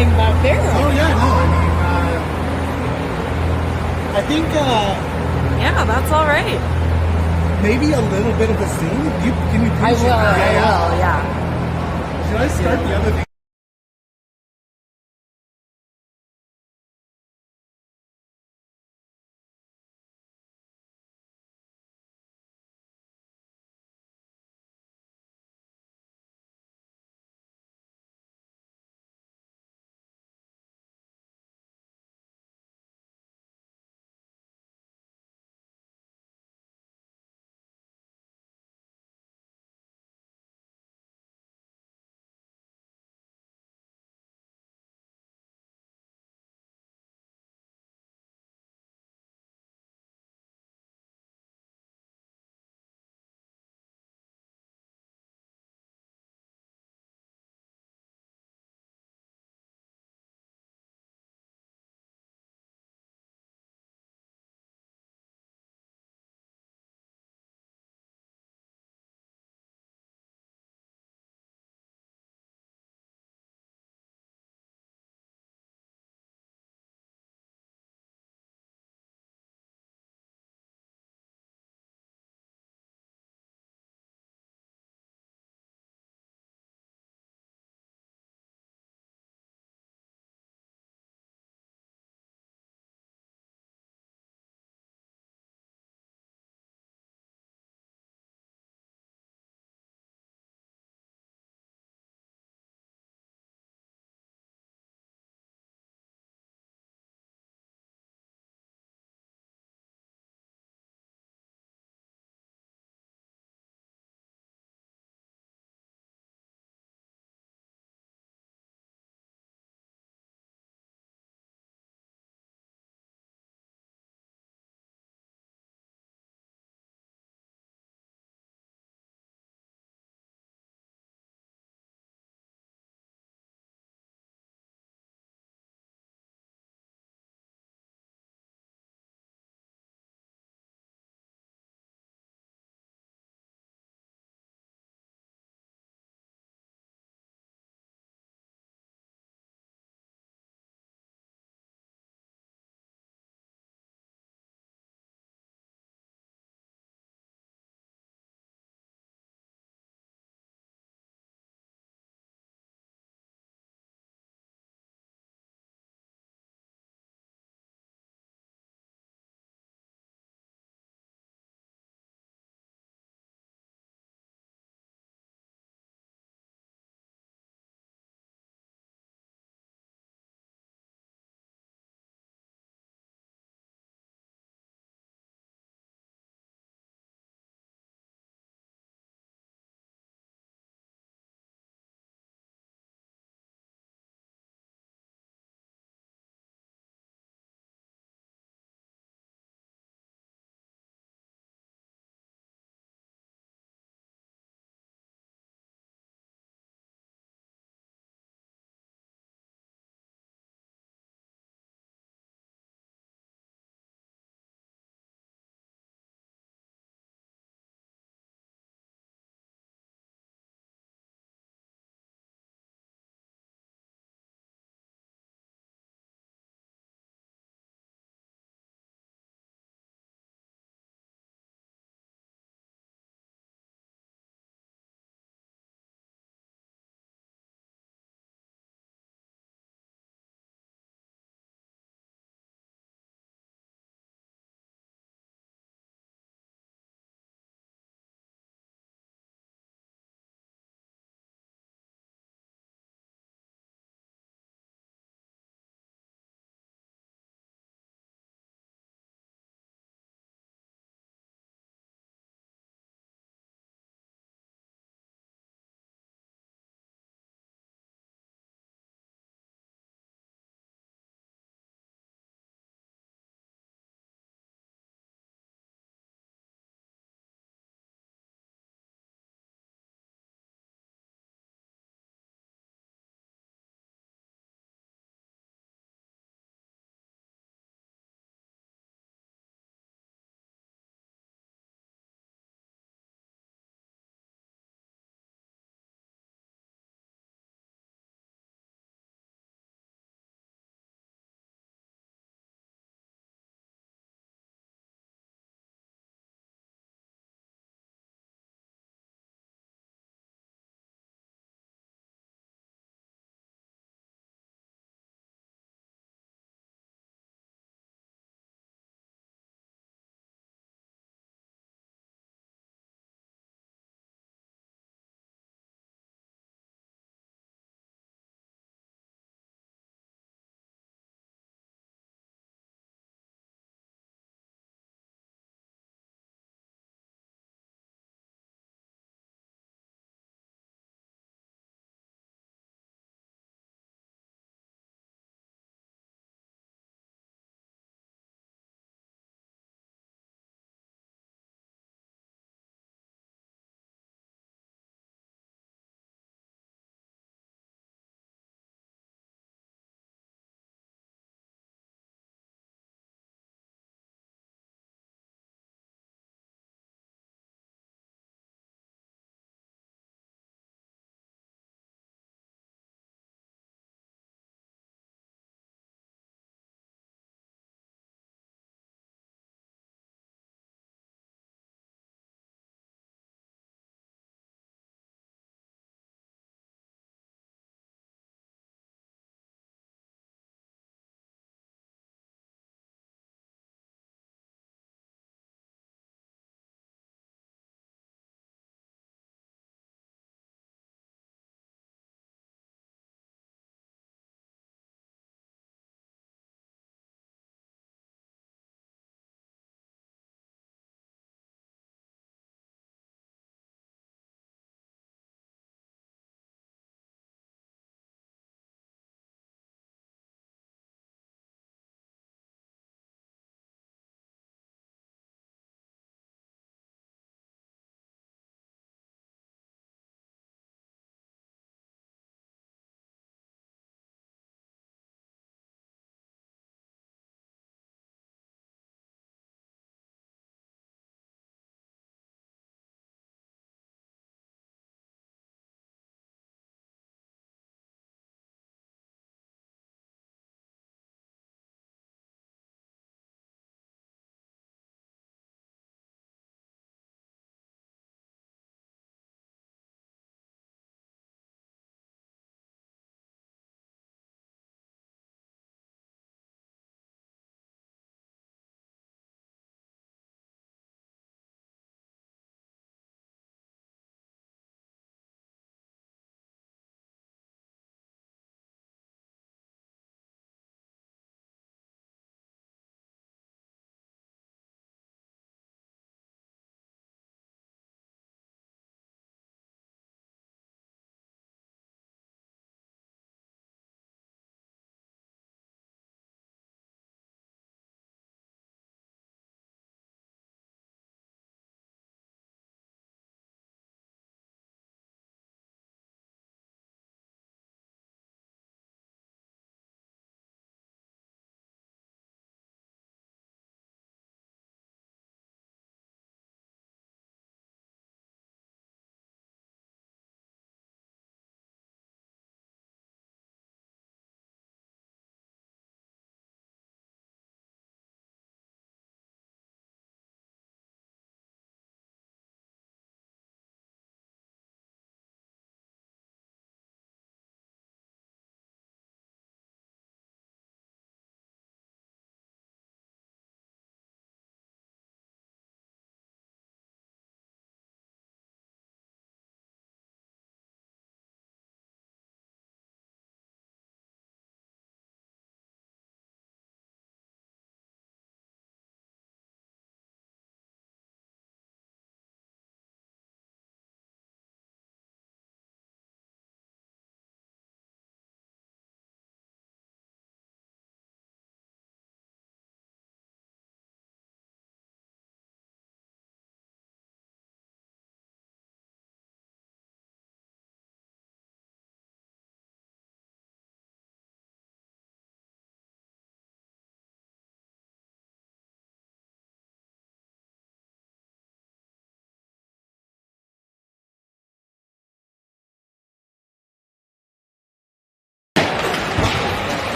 listening back there. Oh yeah, no, I think Yeah, that's all right. maybe a little bit of a zoom. Can you? I pinch it? will. I Yeah, yeah. will. Yeah. Should I start the other thing?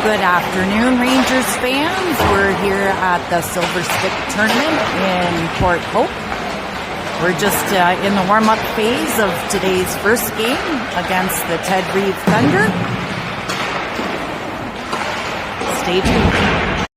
Good afternoon, Rangers fans. We're here at the Silver Stick Tournament in Port Hope. We're just in the warm-up phase of today's first game against the Reeve Thunder. Stay tuned.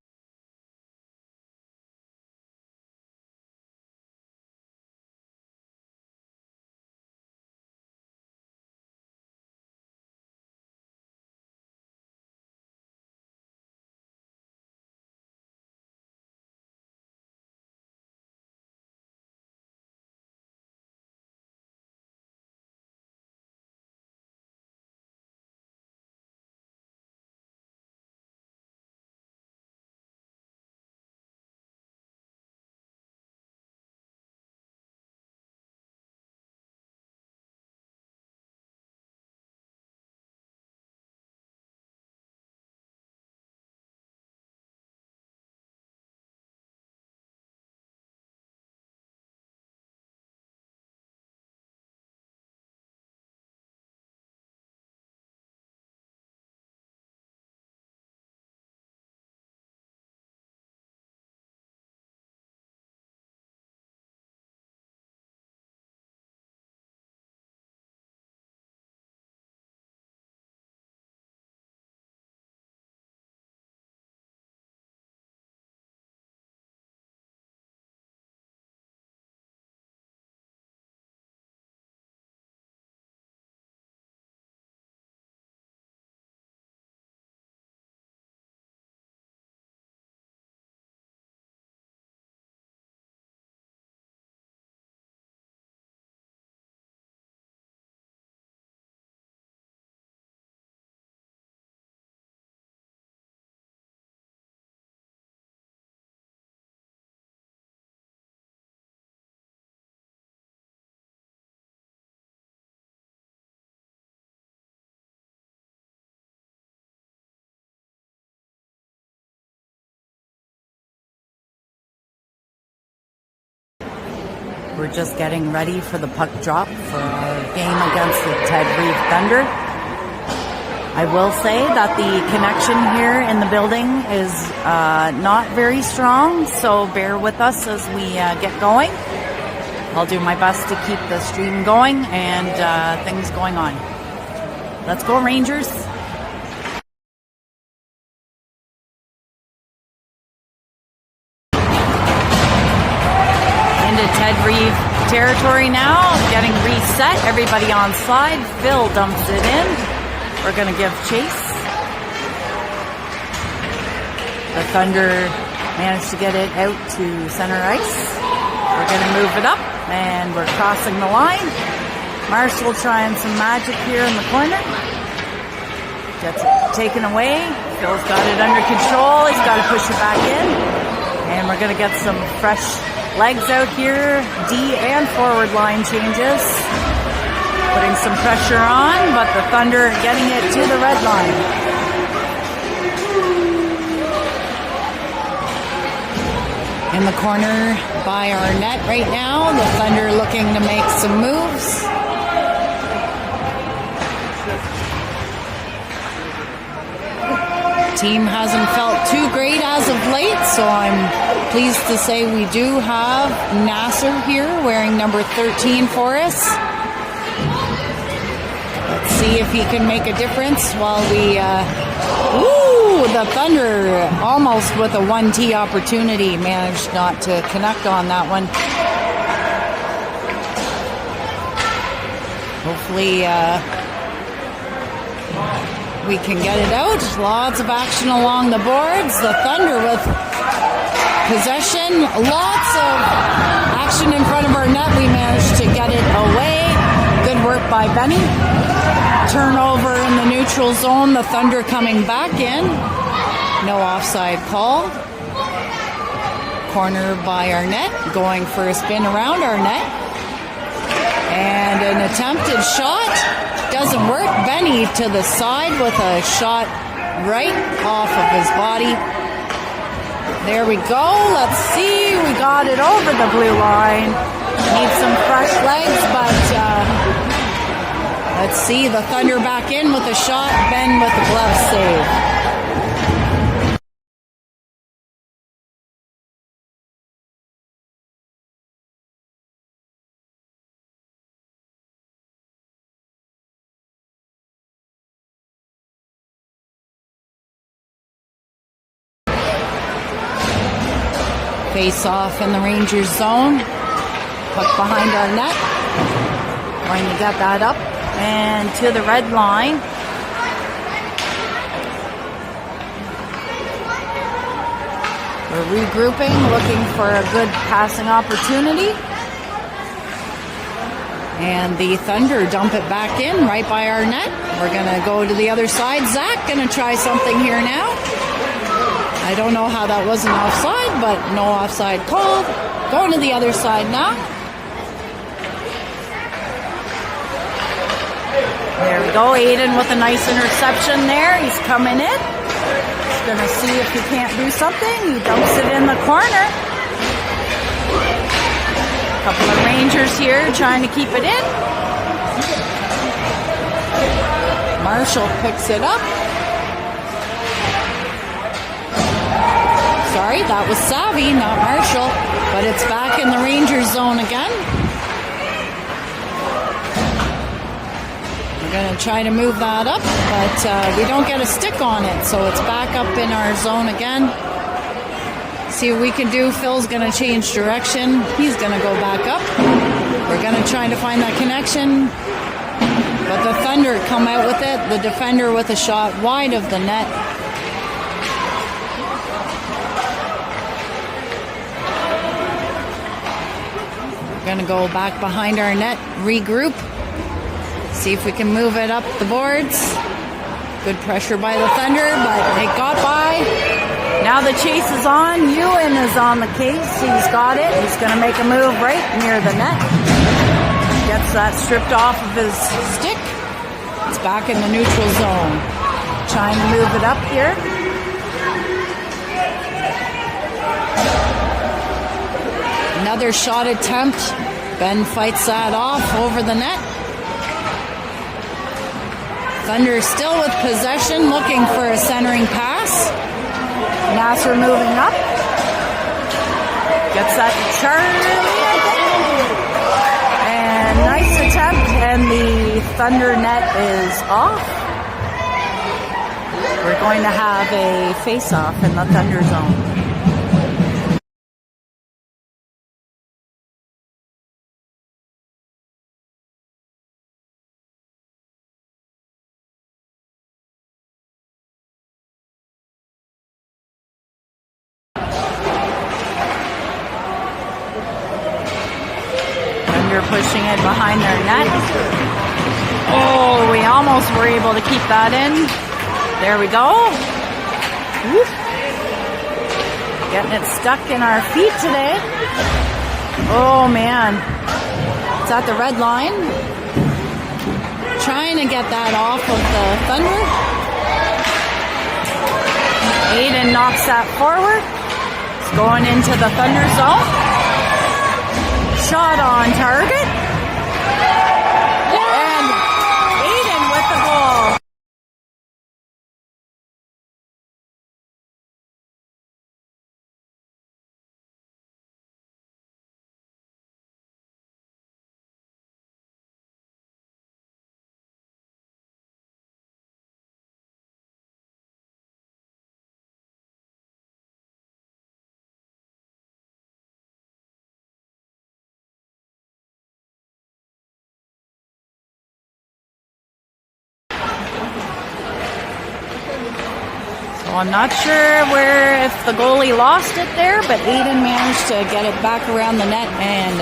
We're just getting ready for the puck drop for our game against the Reeve Thunder. I will say that the connection here in the building is not very strong, so bear with us as we get going. I'll do my best to keep the stream going and things going on. Let's go, Rangers! Reeve territory now, getting reset. Everybody on side. Phil dumps it in. We're going to give chase. The Thunder managed to get it out to center ice. We're going to move it up, and we're crossing the line. Marshall trying some magic here in the corner. Gets it taken away. Phil's got it under control. He's got to push it back in. And we're going to get some fresh legs out here, D and forward line changes. Putting some pressure on, but the Thunder getting it to the red line. In the corner by our net right now, the Thunder looking to make some moves. Team hasn't felt too great as of late, so I'm pleased to say we do have Nasser here wearing number 13 for us. Let's see if he can make a difference while we... the Thunder almost with a 1T opportunity managed not to connect on that one. Hopefully... we can get it out. Lots of action along the boards. The Thunder with possession. Lots of action in front of our net. We managed to get it away. Good work by Benny. Turnover in the neutral zone. The Thunder coming back in. No offside call. Corner by our net. Going for a spin around our net. And an attempted shot. Doesn't work. Benny to the side with a shot right off of his body. There we go. Let's see. We got it over the blue line. Need some fresh legs, but let's see. The Thunder back in with a shot. Ben with the glove save. Face off in the Rangers zone. Puck behind our net. Going to get that up and to the red line. We're regrouping, looking for a good passing opportunity. And the Thunder dump it back in right by our net. We're going to go to the other side. Zach going to try something here now. I don't know how that wasn't offside, but no offside called. Going to the other side now. There we go. Aiden with a nice interception there. He's coming in. He's going to see if he can't do something. He dumps it in the corner. Couple of Rangers here trying to keep it in. Marshall picks it up. Sorry, that was Savvy, not Marshall. But it's back in the Rangers zone again. We're going to try to move that up, but we don't get a stick on it. So it's back up in our zone again. See what we can do. Phil's going to change direction. He's going to go back up. We're going to try to find that connection. But the Thunder come out with it. The defender with a shot wide of the net. We're going to go back behind our net, regroup. See if we can move it up the boards. Good pressure by the Thunder, but it got by. Now the chase is on. Ewan is on the case. He's got it. He's going to make a move right near the net. Gets that stripped off of his stick. It's back in the neutral zone. Trying to move it up here. Another shot attempt. Ben fights that off over the net. Thunder still with possession, looking for a centering pass. Nasser moving up. Gets that to Charlie, I think. And nice attempt, and the Thunder net is off. We're going to have a face-off in the Thunder zone. Pushing it behind their net. Oh, we almost were able to keep that in. There we go. Whoop. Getting it stuck in our feet today. Oh man. It's at the red line. Trying to get that off of the Thunder. Aiden knocks that forward. It's going into the Thunder zone. Shot on target. And Aiden with the goal. I'm not sure if the goalie lost it there, but Aiden managed to get it back around the net, and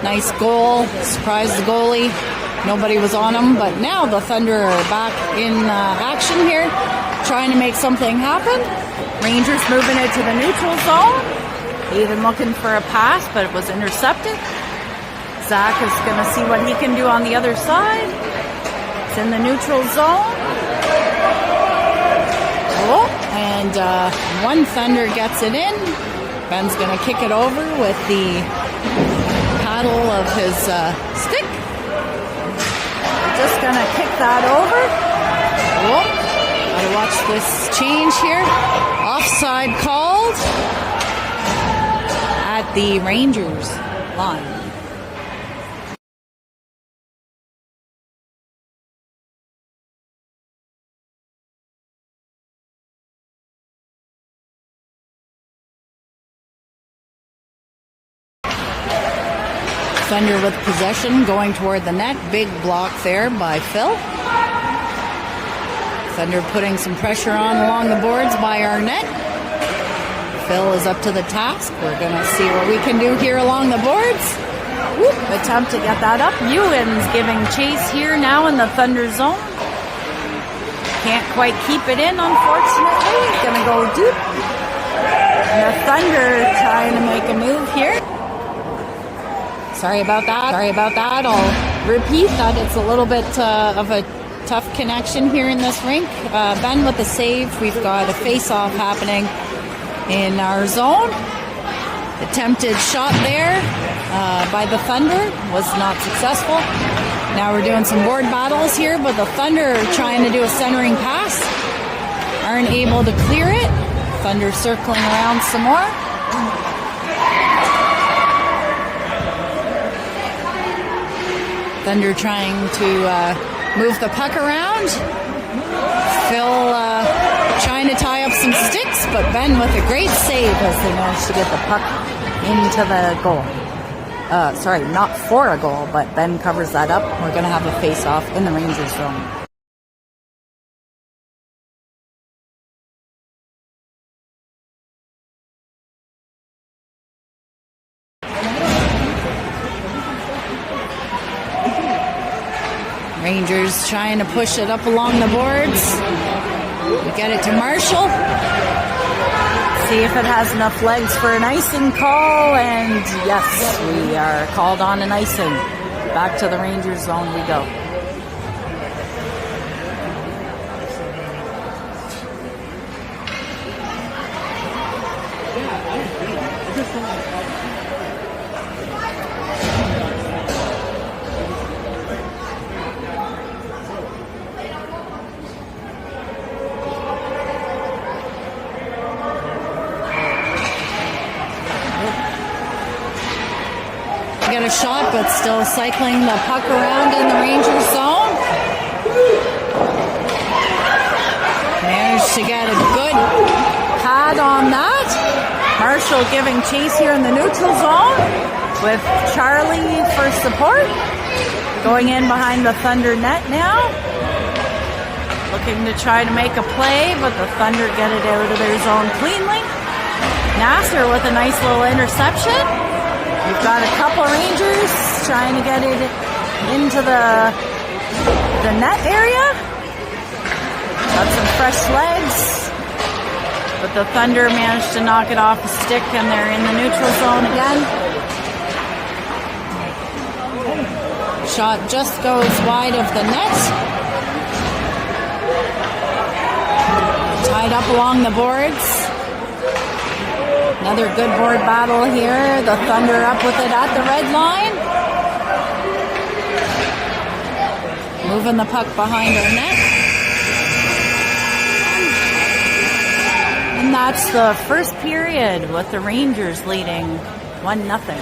nice goal. Surprised the goalie. Nobody was on him, but now the Thunder are back in action here, trying to make something happen. Rangers moving it to the neutral zone. Aiden looking for a pass, but it was intercepted. Zach is going to see what he can do on the other side. It's in the neutral zone. Oh, and one Thunder gets it in. Ben's going to kick it over with the paddle of his stick. We're just going to kick that over. Oh, gotta watch this change here. Offside called at the Rangers line. Thunder with possession, going toward the net. Big block there by Phil. Thunder putting some pressure on along the boards by our net. Phil is up to the task. We're going to see what we can do here along the boards. Whoop, attempt to get that up. Ewan's giving chase here now in the Thunder zone. Can't quite keep it in, unfortunately. Going to go deep. And the Thunder trying to make a move here. Sorry about that. I'll repeat that. It's a little bit of a tough connection here in this rink. Ben with the save. We've got a face-off happening in our zone. Attempted shot there by the Thunder was not successful. Now we're doing some board battles here, but the Thunder trying to do a centering pass. Aren't able to clear it. Thunder circling around some more. Thunder trying to move the puck around. Phil trying to tie up some sticks, but Ben with a great save as they managed to get the puck into the goal. Sorry, not for a goal, but Ben covers that up. We're going to have a face-off in the Rangers zone. Rangers trying to push it up along the boards. We get it to Marshall. See if it has enough legs for an icing call, and yes, we are called on an icing. Back to the Rangers zone we go. Get a shot, but still cycling the puck around in the Rangers zone. Managed to get a good pad on that. Marshall giving chase here in the neutral zone with Charlie for support. Going in behind the Thunder net now. Looking to try to make a play, but the Thunder get it out of their zone cleanly. Nasser with a nice little interception. We've got a couple Rangers trying to get it into the net area. Got some fresh legs. But the Thunder managed to knock it off a stick, and they're in the neutral zone again. Shot just goes wide of the net. Tied up along the boards. Another good board battle here. The Thunder up with it at the red line. Moving the puck behind our net. And that's the first period with the Rangers leading 1-0.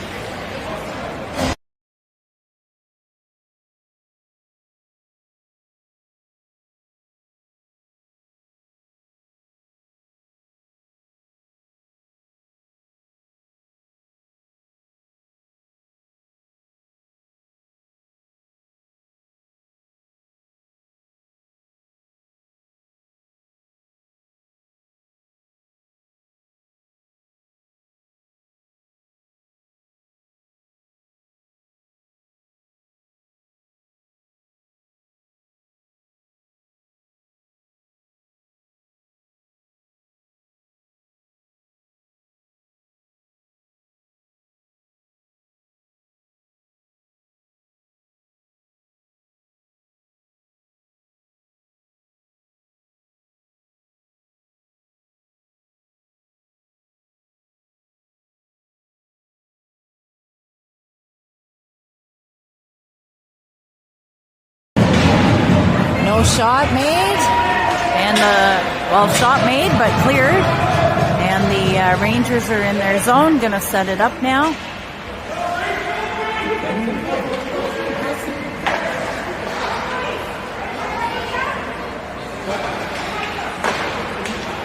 No shot made, and shot made but cleared, and the Rangers are in their zone, gonna set it up now.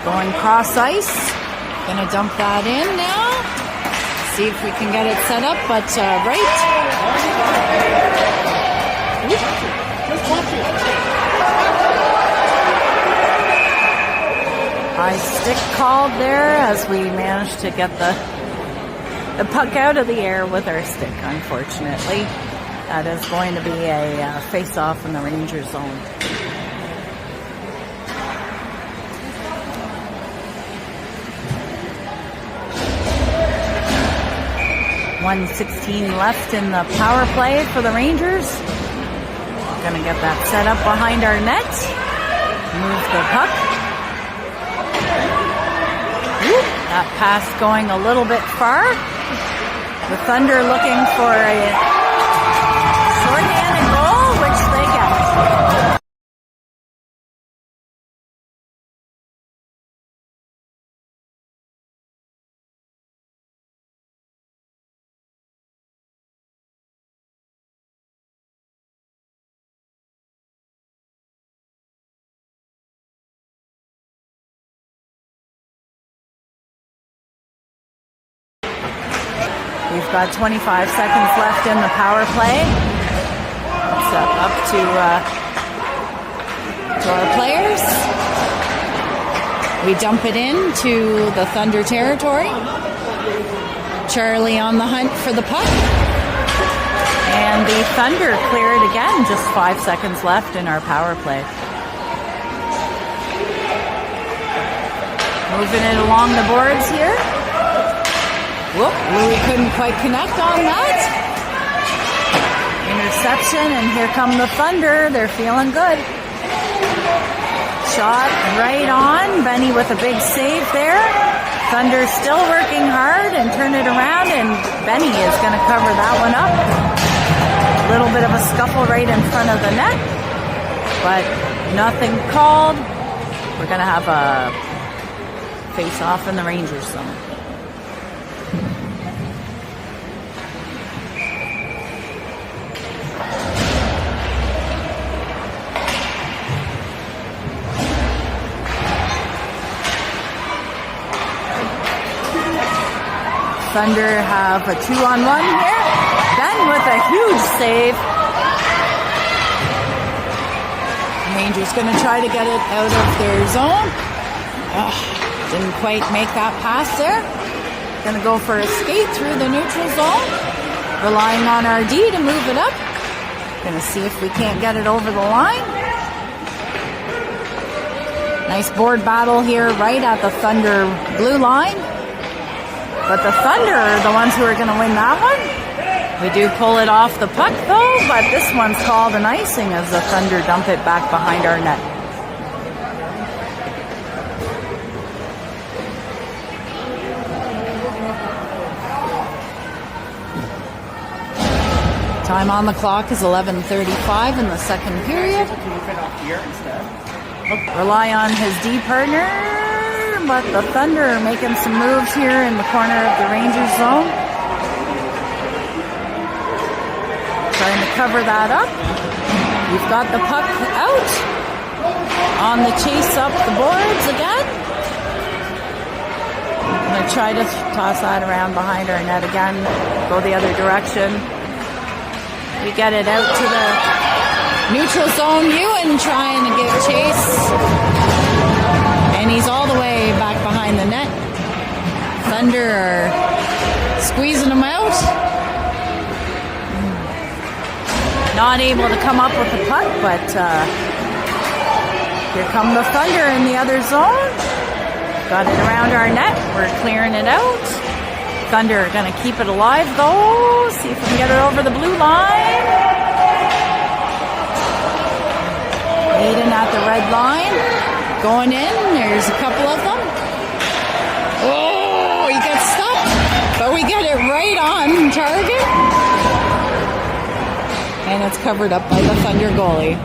Going cross ice, gonna dump that in now. See if we can get it set up, but right. High stick called there as we managed to get the puck out of the air with our stick, unfortunately. That is going to be a face-off in the Rangers zone. .116 left in the power play for the Rangers. Gonna get that set up behind our net. Move the puck. Whoop, that pass going a little bit far. The Thunder looking for a shorthanded goal, which they get. We've got 25 seconds left in the power play. It's up to our players. We dump it into the Thunder territory. Charlie on the hunt for the puck. And the Thunder clear it again. Just 5 seconds left in our power play. Moving it along the boards here. Whoop, Louis couldn't quite connect on that. Interception, and here come the Thunder. They're feeling good. Shot right on. Benny with a big save there. Thunder still working hard and turn it around, and Benny is going to cover that one up. A little bit of a scuffle right in front of the net, but nothing called. We're going to have a face-off in the Rangers zone. Thunder have a 2-on-1 here. Ben with a huge save. Rangers going to try to get it out of their zone. Didn't quite make that pass there. Going to go for a skate through the neutral zone. Relying on our D to move it up. Going to see if we can't get it over the line. Nice board battle here right at the Thunder blue line. But the Thunder are the ones who are going to win that one. We do pull it off the puck, though, but this one's called an icing as the Thunder dump it back behind our net. Time on the clock is 11:35 in the second period. Rely on his D partner. But the Thunder are making some moves here in the corner of the Rangers zone. Trying to cover that up. We've got the puck out. On the chase up the boards again. I'm going to try to toss that around behind our net again. Go the other direction. We get it out to the neutral zone. Ewan trying to give chase. And he's all the way back behind the net. Thunder are squeezing him out. Not able to come up with the puck, but here come the Thunder in the other zone. Got it around our net. We're clearing it out. Thunder are going to keep it alive, though. See if we can get it over the blue line. Aiden at the red line. Going in, there's a couple of them. Oh, he gets stuck, but we get it right on target. And it's covered up by the Thunder goalie.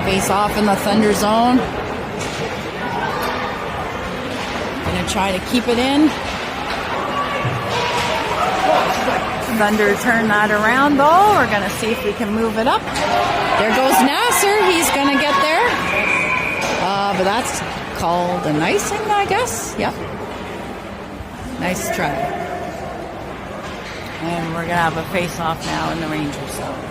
Face off in the Thunder zone. Gonna try to keep it in. Thunder turn that around though. We're going to see if we can move it up. There goes Nasser. He's going to get there. But that's called an icing, I guess. Yep. Nice try. And we're going to have a face-off now in the Rangers zone.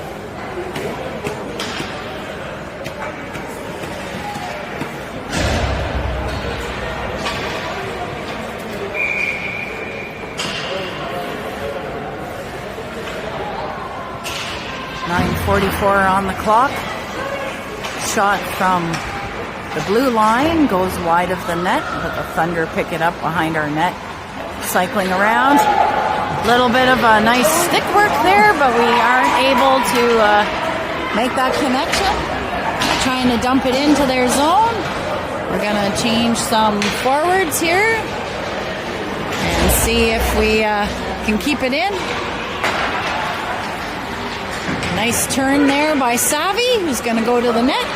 .44 on the clock. Shot from the blue line goes wide of the net, but the Thunder pick it up behind our net. Cycling around. Little bit of a nice stick work there, but we aren't able to make that connection. Trying to dump it into their zone. We're going to change some forwards here and see if we can keep it in. Nice turn there by Savvy, who's going to go to the net.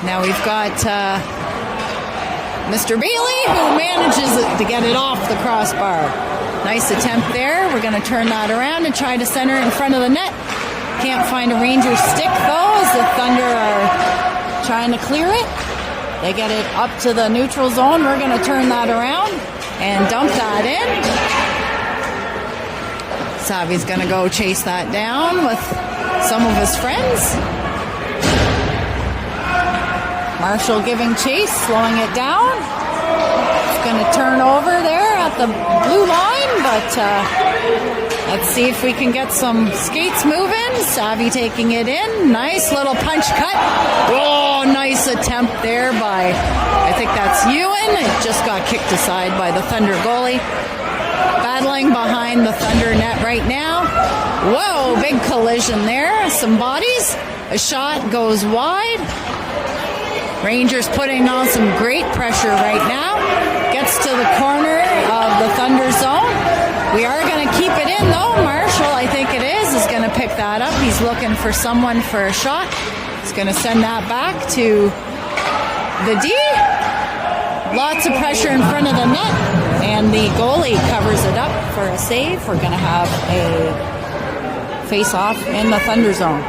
Now we've got Mr. Bailey, who manages to get it off the crossbar. Nice attempt there. We're going to turn that around and try to center it in front of the net. Can't find a Ranger stick, though, as the Thunder are trying to clear it. They get it up to the neutral zone. We're going to turn that around and dump that in. Savvy's going to go chase that down with some of his friends. Marshall giving chase, slowing it down. It's going to turn over there at the blue line, but let's see if we can get some skates moving. Savvy taking it in. Nice little punch cut. Oh, nice attempt there by, I think that's Ewan. It just got kicked aside by the Thunder goalie. Battling behind the Thunder net right now. Whoa, big collision there. Some bodies. A shot goes wide. Rangers putting on some great pressure right now. Gets to the corner of the Thunder zone. We are going to keep it in though. Marshall, I think it is going to pick that up. He's looking for someone for a shot. He's going to send that back to the D. Lots of pressure in front of the net, and the goalie covers it up for a save. We're going to have a face-off in the Thunder zone.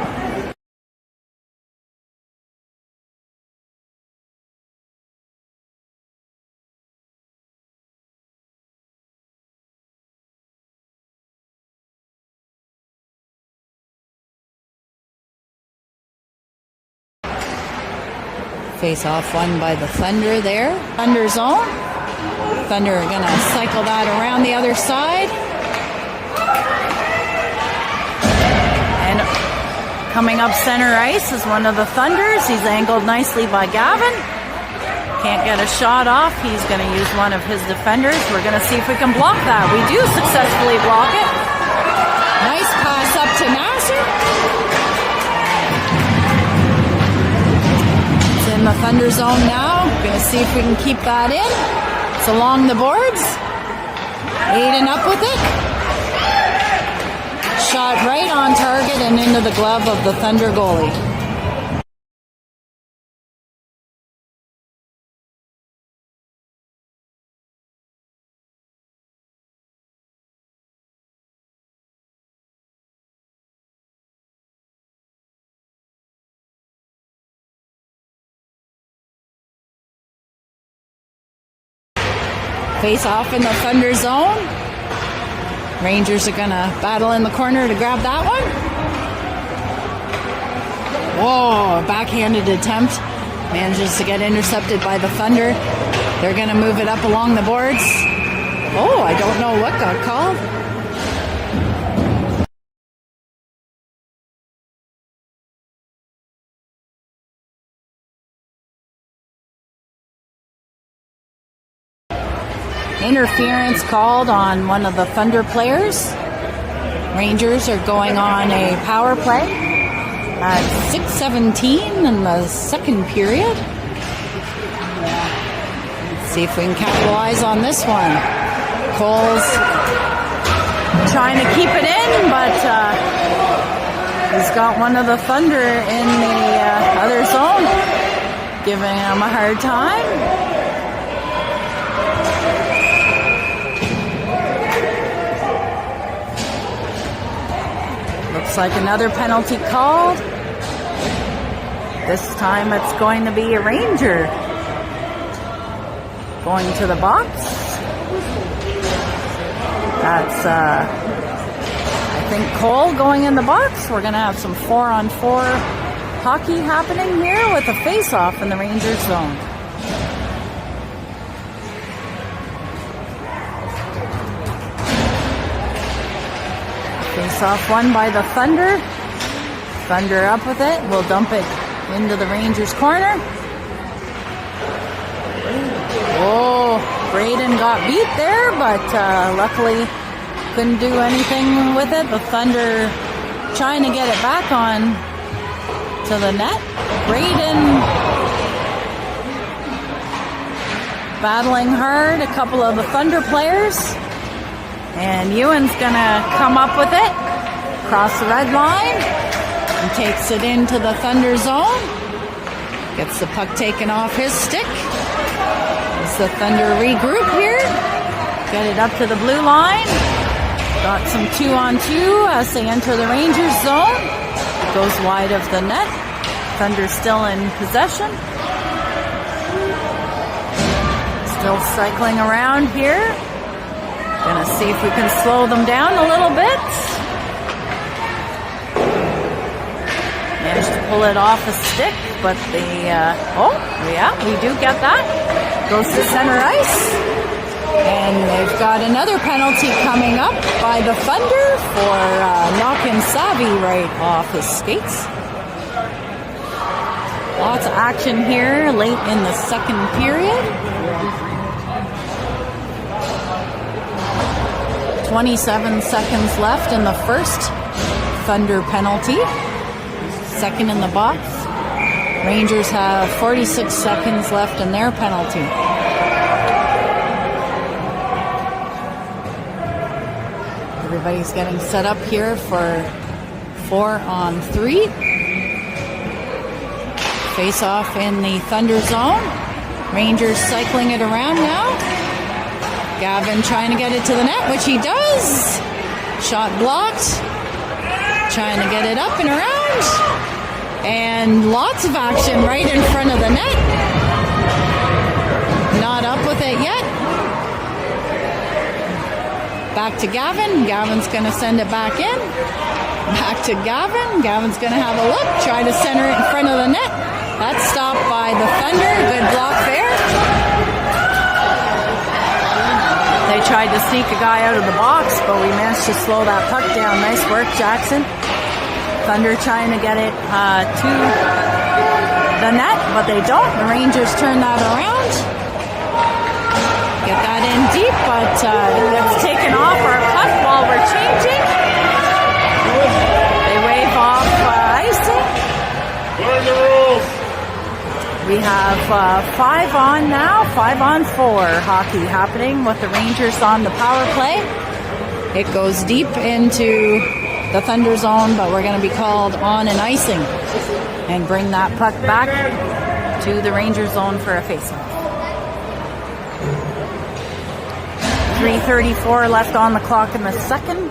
Face-off won by the Thunder there. Thunder zone. Thunder are going to cycle that around the other side. And coming up center ice is one of the Thunders. He's angled nicely by Gavin. Can't get a shot off. He's going to use one of his defenders. We're going to see if we can block that. We do successfully block it. Nice pass up to Nasser. In the Thunder zone now. We're going to see if we can keep that in. It's along the boards. Aiden up with it. Shot right on target and into the glove of the Thunder goalie. Face off in the Thunder zone. Rangers are going to battle in the corner to grab that one. Whoa, backhanded attempt. Manages to get intercepted by the Thunder. They're going to move it up along the boards. Oh, I don't know what got called. Interference called on one of the Thunder players. Rangers are going on a power play at 6:17 in the second period. Let's see if we can capitalize on this one. Cole's trying to keep it in, but he's got one of the Thunder in the other zone, giving him a hard time. Looks like another penalty called. This time it's going to be a Ranger going to the box. That's, I think, Cole going in the box. We're going to have some 4-on-4 hockey happening here with a face-off in the Rangers zone. Face-off won by the Thunder. Thunder up with it. We'll dump it into the Rangers corner. Oh, Braden got beat there, but luckily couldn't do anything with it. The Thunder trying to get it back on to the net. Braden battling hard, a couple of the Thunder players. And Ewan's gonna come up with it, cross the red line, and takes it into the Thunder zone. Gets the puck taken off his stick. As the Thunder regroup here. Get it up to the blue line. Got some 2-on-2 as they enter the Rangers zone. Goes wide of the net. Thunder still in possession. Still cycling around here. Gonna see if we can slow them down a little bit. Managed to pull it off a stick, but oh yeah, we do get that. Goes to center ice. And they've got another penalty coming up by the Thunder for knocking Savvy right off his skates. Lots of action here late in the second period. 27 seconds left in the first Thunder penalty. Second in the box. Rangers have 46 seconds left in their penalty. Everybody's getting set up here for 4-on-3. Face off in the Thunder zone. Rangers cycling it around now. Gavin trying to get it to the net, which he does. Shot blocked. Trying to get it up and around. And lots of action right in front of the net. Not up with it yet. Back to Gavin. Gavin's going to send it back in. Back to Gavin. Gavin's going to have a look. Try to center it in front of the net. That's stopped by the Thunder. Good block there. They tried to sneak a guy out of the box, but we managed to slow that puck down. Nice work, Jackson. Thunder trying to get it to the net, but they don't. The Rangers turn that around. Get that in deep, but it gets taken off our puck while we're changing. They wave off icing. Learn the rules. We have 5 on now, 5-on-4 hockey happening with the Rangers on the power play. It goes deep into the Thunder zone, but we're going to be called on an icing and bring that puck back to the Ranger zone for a faceoff. 3:34 left on the clock in the second.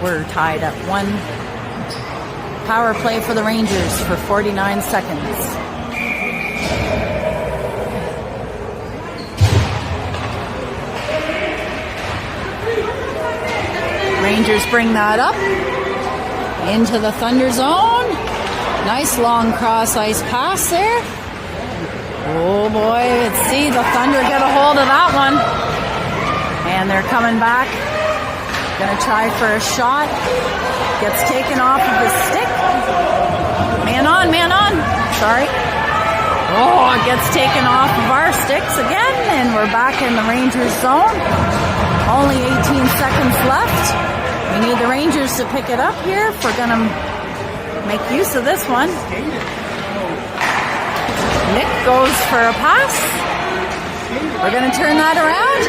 We're tied at 1. Power play for the Rangers for 49 seconds. Rangers bring that up into the Thunder zone. Nice long cross ice pass there. Oh boy, let's see the Thunder get a hold of that one. And they're coming back. Gonna try for a shot. Gets taken off of his stick. Man on, man on. Sorry. Oh, it gets taken off of our sticks again, and we're back in the Rangers zone. Only 18 seconds left. We need the Rangers to pick it up here if we're gonna make use of this one. Nick goes for a pass. We're gonna turn that around.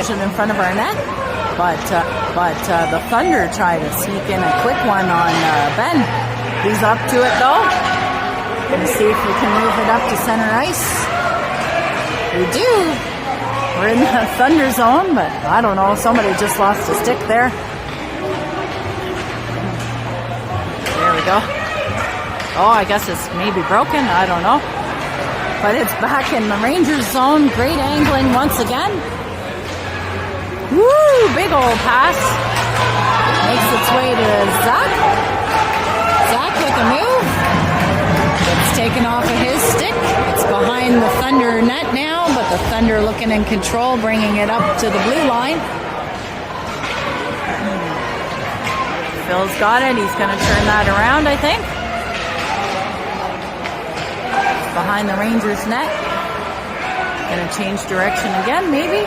Get it in front of our net, but the Thunder try to sneak in a quick one on Ben. He's up to it though. Gonna see if we can move it up to center ice. We do. We're in the Thunder zone, but I don't know. Somebody just lost a stick there. There we go. Oh, I guess it's maybe broken. I don't know. But it's back in the Rangers zone. Great angling once again. Woo! Big old pass. Makes its way to Zach. Zach with a move. It's taken off of his stick. It's behind the Thunder net now, but the Thunder looking in control, bringing it up to the blue line. Phil's got it. He's going to turn that around, I think. It's behind the Rangers net. Going to change direction again, maybe.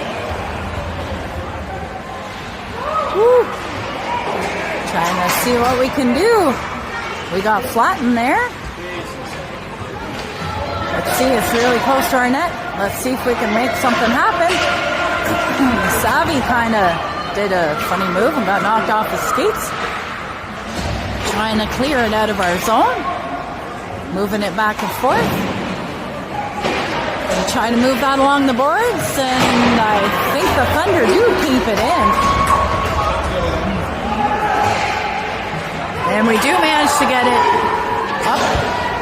Woo. Trying to see what we can do. We got Flatten there. Let's see, it's really close to our net. Let's see if we can make something happen. Savvy kind of did a funny move and got knocked off his skates. Trying to clear it out of our zone. Moving it back and forth. And trying to move that along the boards. And I think the Thunder do keep it in. And we do manage to get it up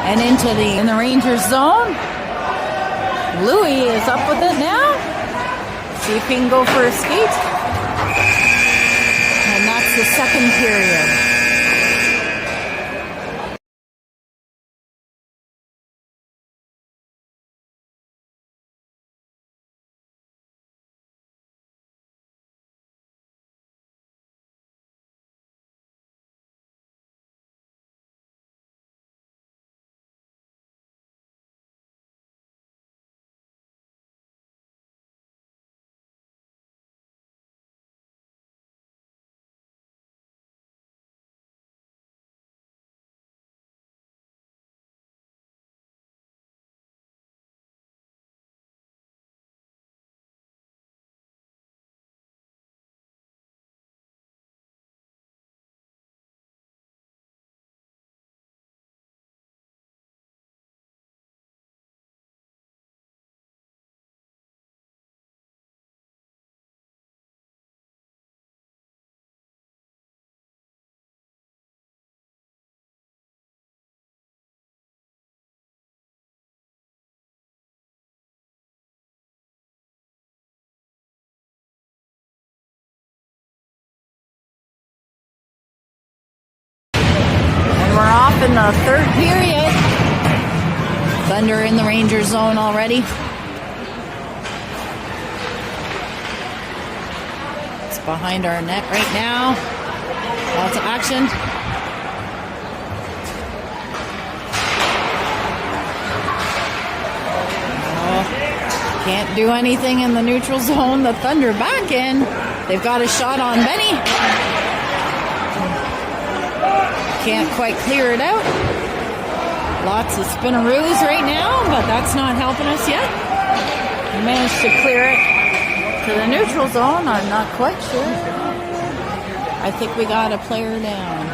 and into in the Rangers zone. Louis is up with it now. See if he can go for a skate. And that's the second period. We're off in the third period. Thunder in the Rangers zone already. It's behind our net right now. Lots of action. Oh, can't do anything in the neutral zone. The Thunder back in. They've got a shot on Benny. Can't quite clear it out. Lots of spinaroos right now, but that's not helping us yet. We managed to clear it to the neutral zone. I'm not quite sure. I think we got a player down.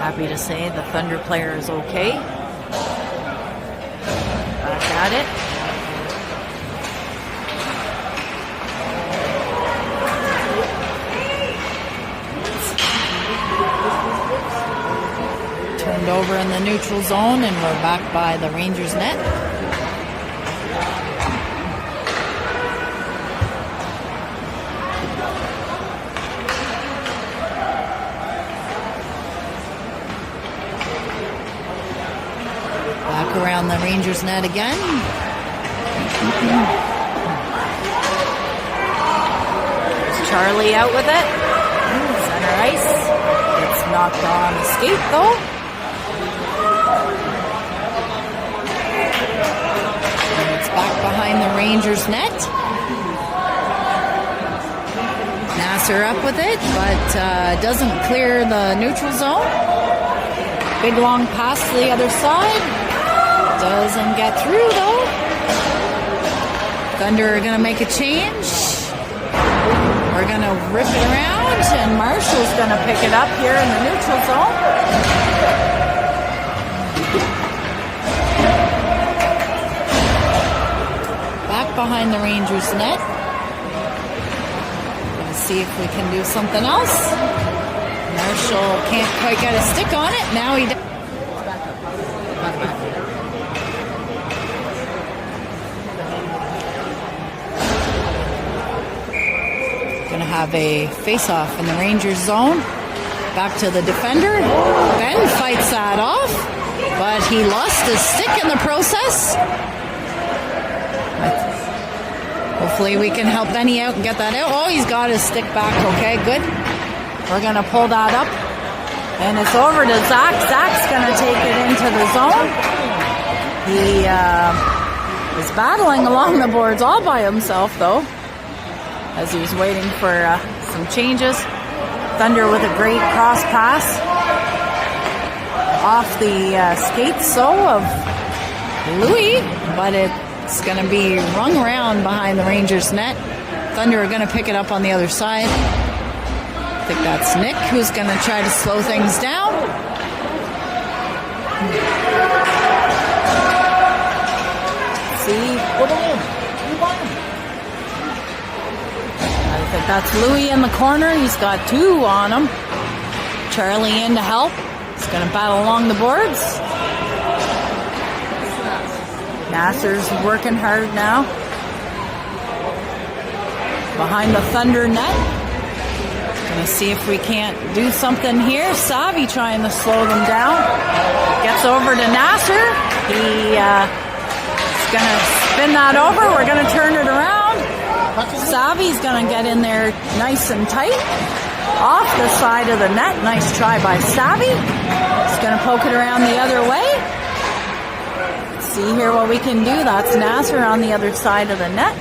Happy to say the Thunder player is okay. Back at it. Turned over in the neutral zone, and we're back by the Rangers net. Back around the Rangers net again. There's Charlie out with it. Center ice. It's knocked on the skate though. And it's back behind the Rangers net. Nasser up with it, but doesn't clear the neutral zone. Big long pass to the other side. Doesn't get through though. Thunder are going to make a change. We're going to rip it around, and Marshall's going to pick it up here in the neutral zone. Back behind the Rangers net. Going to see if we can do something else. Marshall can't quite get a stick on it. Now he does. Going to have a face-off in the Rangers zone. Back to the defender. Ben fights that off, but he lost his stick in the process. Hopefully we can help Benny out and get that out. Oh, he's got his stick back. Okay, good. We're going to pull that up, and it's over to Zach. Zach's going to take it into the zone. He is battling along the boards all by himself, though, as he's waiting for some changes. Thunder with a great cross pass off the skates of Louis, but it's going to be rung around behind the Rangers net. Thunder are going to pick it up on the other side. I think that's Nick who's going to try to slow things down. See? I think that's Louis in the corner. He's got two on him. Charlie in to help. He's going to battle along the boards. Nasser's working hard now. Behind the Thunder net. Gonna see if we can't do something here. Savvy trying to slow them down. Gets over to Nasser. He's gonna spin that over. We're gonna turn it around. Savvy's gonna get in there nice and tight. Off the side of the net. Nice try by Savvy. He's gonna poke it around the other way. Let's see here what we can do. That's Nasser on the other side of the net.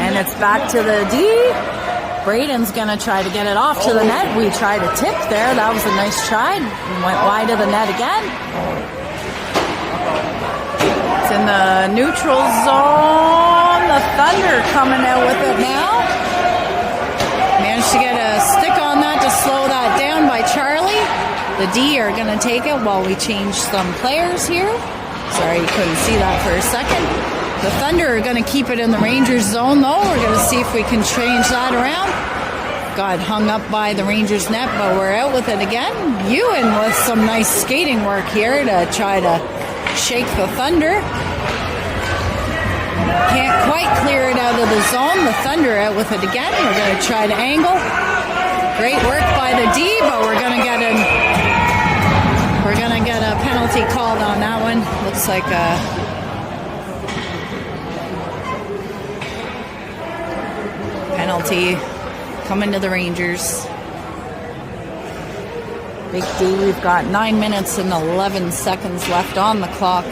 And it's back to the D. Braden's going to try to get it off to the net. We tried a tip there. That was a nice try. Went wide of the net again. It's in the neutral zone. The Thunder coming out with it now. Managed to get a stick on that to slow that down by Charlie. The D are going to take it while we change some players here. Sorry you couldn't see that for a second. The Thunder are going to keep it in the Rangers zone, though. We're going to see if we can change that around. Got hung up by the Rangers net, but we're out with it again. Ewan with some nice skating work here to try to shake the Thunder. Can't quite clear it out of the zone. The Thunder out with it again. We're going to try to angle. Great work by the D, but we're going to get a penalty called on that one. Looks like a penalty coming to the Rangers. Big D, we've got 9 minutes and 11 seconds left on the clock.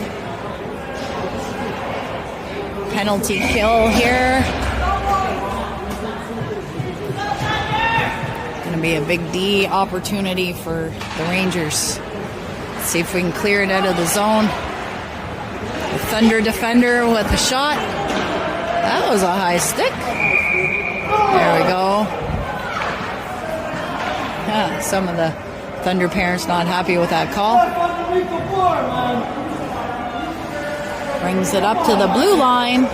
Penalty kill here. Gonna be a big D opportunity for the Rangers. Let's see if we can clear it out of the zone. The Thunder defender with a shot. That was a high stick. There we go. Yeah, some of the Thunder parents not happy with that call. Brings it up to the blue line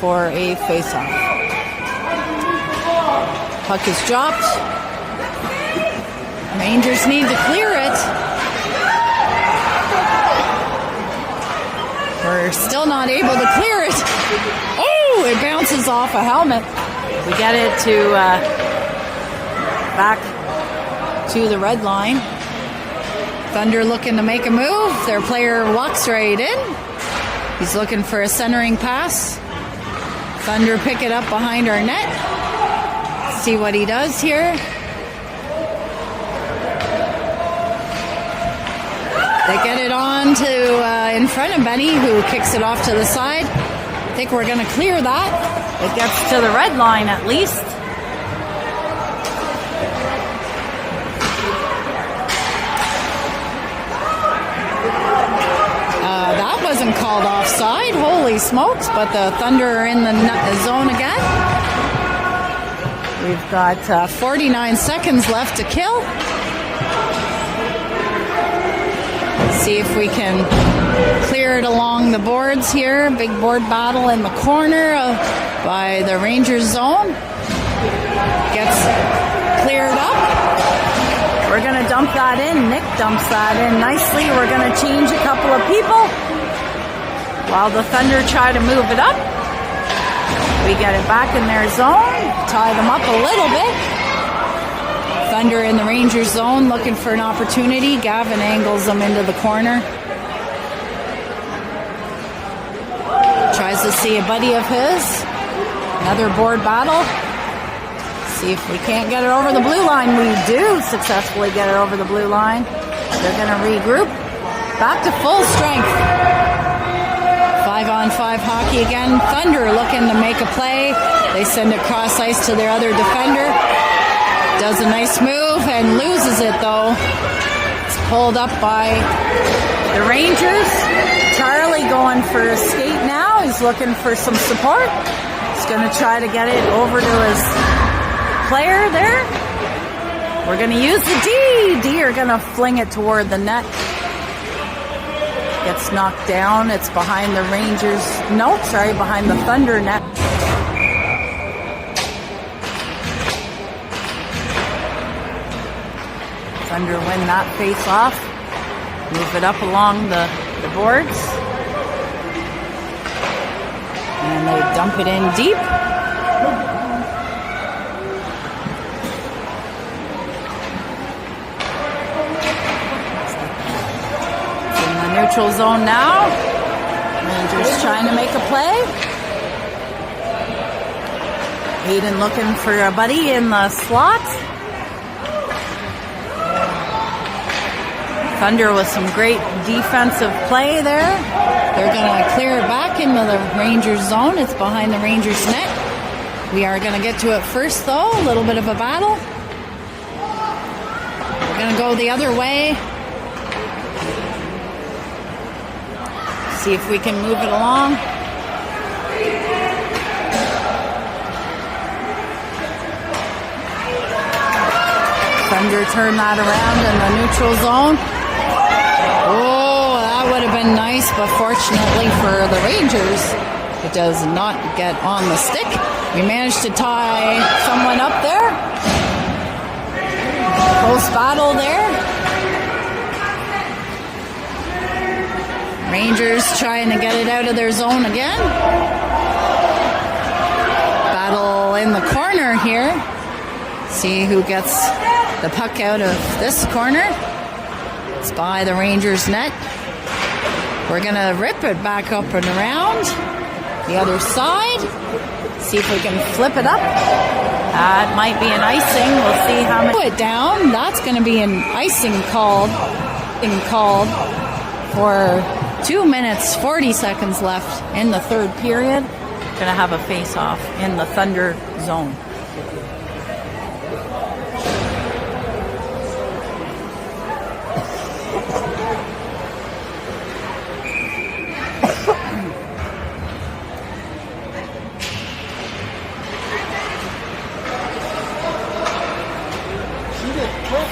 for a face-off. Puck is dropped. Rangers need to clear it. We're still not able to clear it. Oh, it bounces off a helmet. We get it to back to the red line. Thunder looking to make a move. Their player walks right in. He's looking for a centering pass. Thunder pick it up behind our net. See what he does here. They get it on to in front of Benny, who kicks it off to the side. I think we're going to clear that. It gets to the red line at least. That wasn't called offside. Holy smokes, but the Thunder are in the zone again. We've got 49 seconds left to kill. See if we can clear it along the boards here. Big board battle in the corner by the Rangers zone. Gets cleared up. We're going to dump that in. Nick dumps that in nicely. We're going to change a couple of people while the Thunder try to move it up. We get it back in their zone. Tie them up a little bit. Thunder in the Rangers zone looking for an opportunity. Gavin angles them into the corner. Tries to see a buddy of his. Another board battle. See if we can't get it over the blue line. We do successfully get it over the blue line. They're going to regroup. Back to full strength. 5-on-5 hockey again. Thunder looking to make a play. They send it cross ice to their other defender. Does a nice move and loses it though. It's pulled up by the Rangers. Charlie going for a skate now. He's looking for some support. He's going to try to get it over to his player there. We're going to use the D. D are going to fling it toward the net. Gets knocked down. It's behind the Rangers. No, sorry, behind the Thunder net. Thunder win that face off. Move it up along the boards. And they dump it in deep. It's in the neutral zone now. Rangers trying to make a play. Aiden looking for a buddy in the slot. Thunder with some great defensive play there. They're going to clear it back into the Rangers zone. It's behind the Rangers net. We are going to get to it first, though. A little bit of a battle. We're going to go the other way. See if we can move it along. Thunder turn that around in the neutral zone. Oh, that would have been nice, but fortunately for the Rangers, it does not get on the stick. We managed to tie someone up there. Close battle there. Rangers trying to get it out of their zone again. Battle in the corner here. See who gets the puck out of this corner. It's by the Rangers net. We're going to rip it back up and around the other side. See if we can flip it up. That might be an icing. We'll see how much. Put it down. That's going to be an icing called for 2 minutes, 40 seconds left in the third period. Going to have a face-off in the Thunder zone.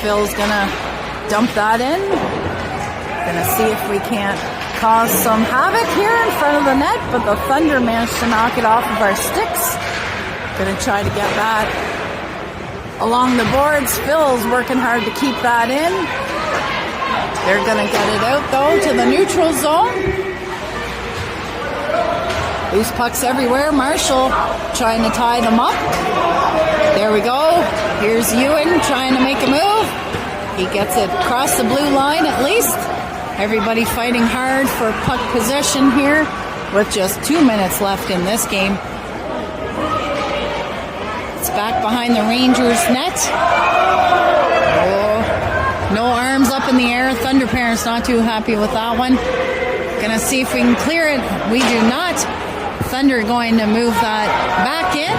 Phil's gonna dump that in. Gonna see if we can't cause some havoc here in front of the net, but the Thunder managed to knock it off of our sticks. Gonna try to get that along the boards. Phil's working hard to keep that in. They're gonna get it out though to the neutral zone. Loose pucks everywhere. Marshall trying to tie them up. There we go. Here's Ewan trying to make a move. He gets it across the blue line at least. Everybody fighting hard for puck possession here with just 2 minutes left in this game. It's back behind the Rangers net. Oh, no arms up in the air. Thunder parents not too happy with that one. Gonna see if we can clear it. We do not. Thunder going to move that back in.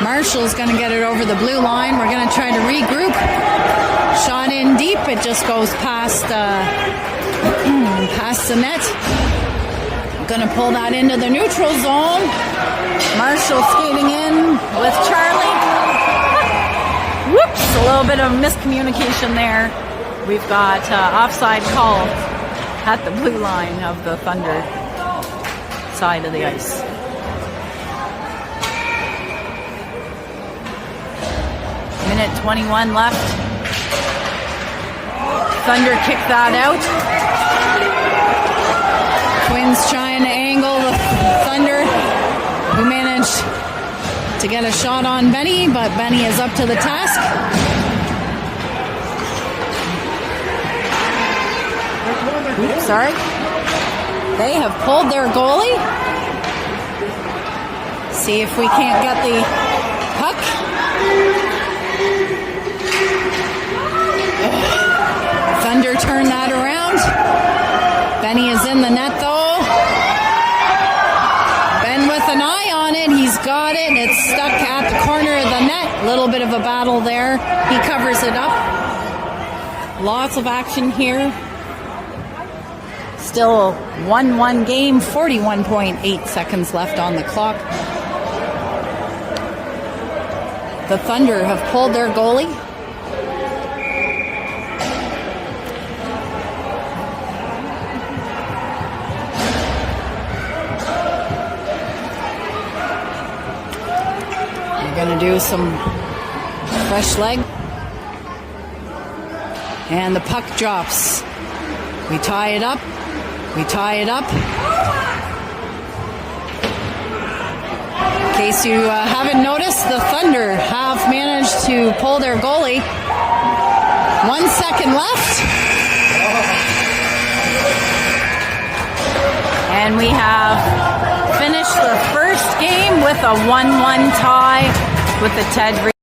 Marshall's going to get it over the blue line. We're going to try to regroup. Shot in deep. It just goes past the net. Going to pull that into the neutral zone. Marshall skating in with Charlie. Whoops, a little bit of miscommunication there. We've got offside call at the blue line of the Thunder side of the ice. Minute 21 left. Thunder kick that out. Twins trying to angle the Thunder, who managed to get a shot on Benny, but Benny is up to the task. Oops, sorry. They have pulled their goalie. See if we can't get the puck. Thunder turn that around. Benny is in the net though. Ben with an eye on it. He's got it. It's stuck at the corner of the net. Little bit of a battle there. He covers it up. Lots of action here. Still 1-1 game, 41.8 seconds left on the clock. The Thunder have pulled their goalie. We're going to do some fresh leg. And the puck drops. We tie it up. We tie it up. In case you haven't noticed, the Thunder have managed to pull their goalie. 1 second left. And we have finished the first game with a 1-1 tie with the Ted Reeve.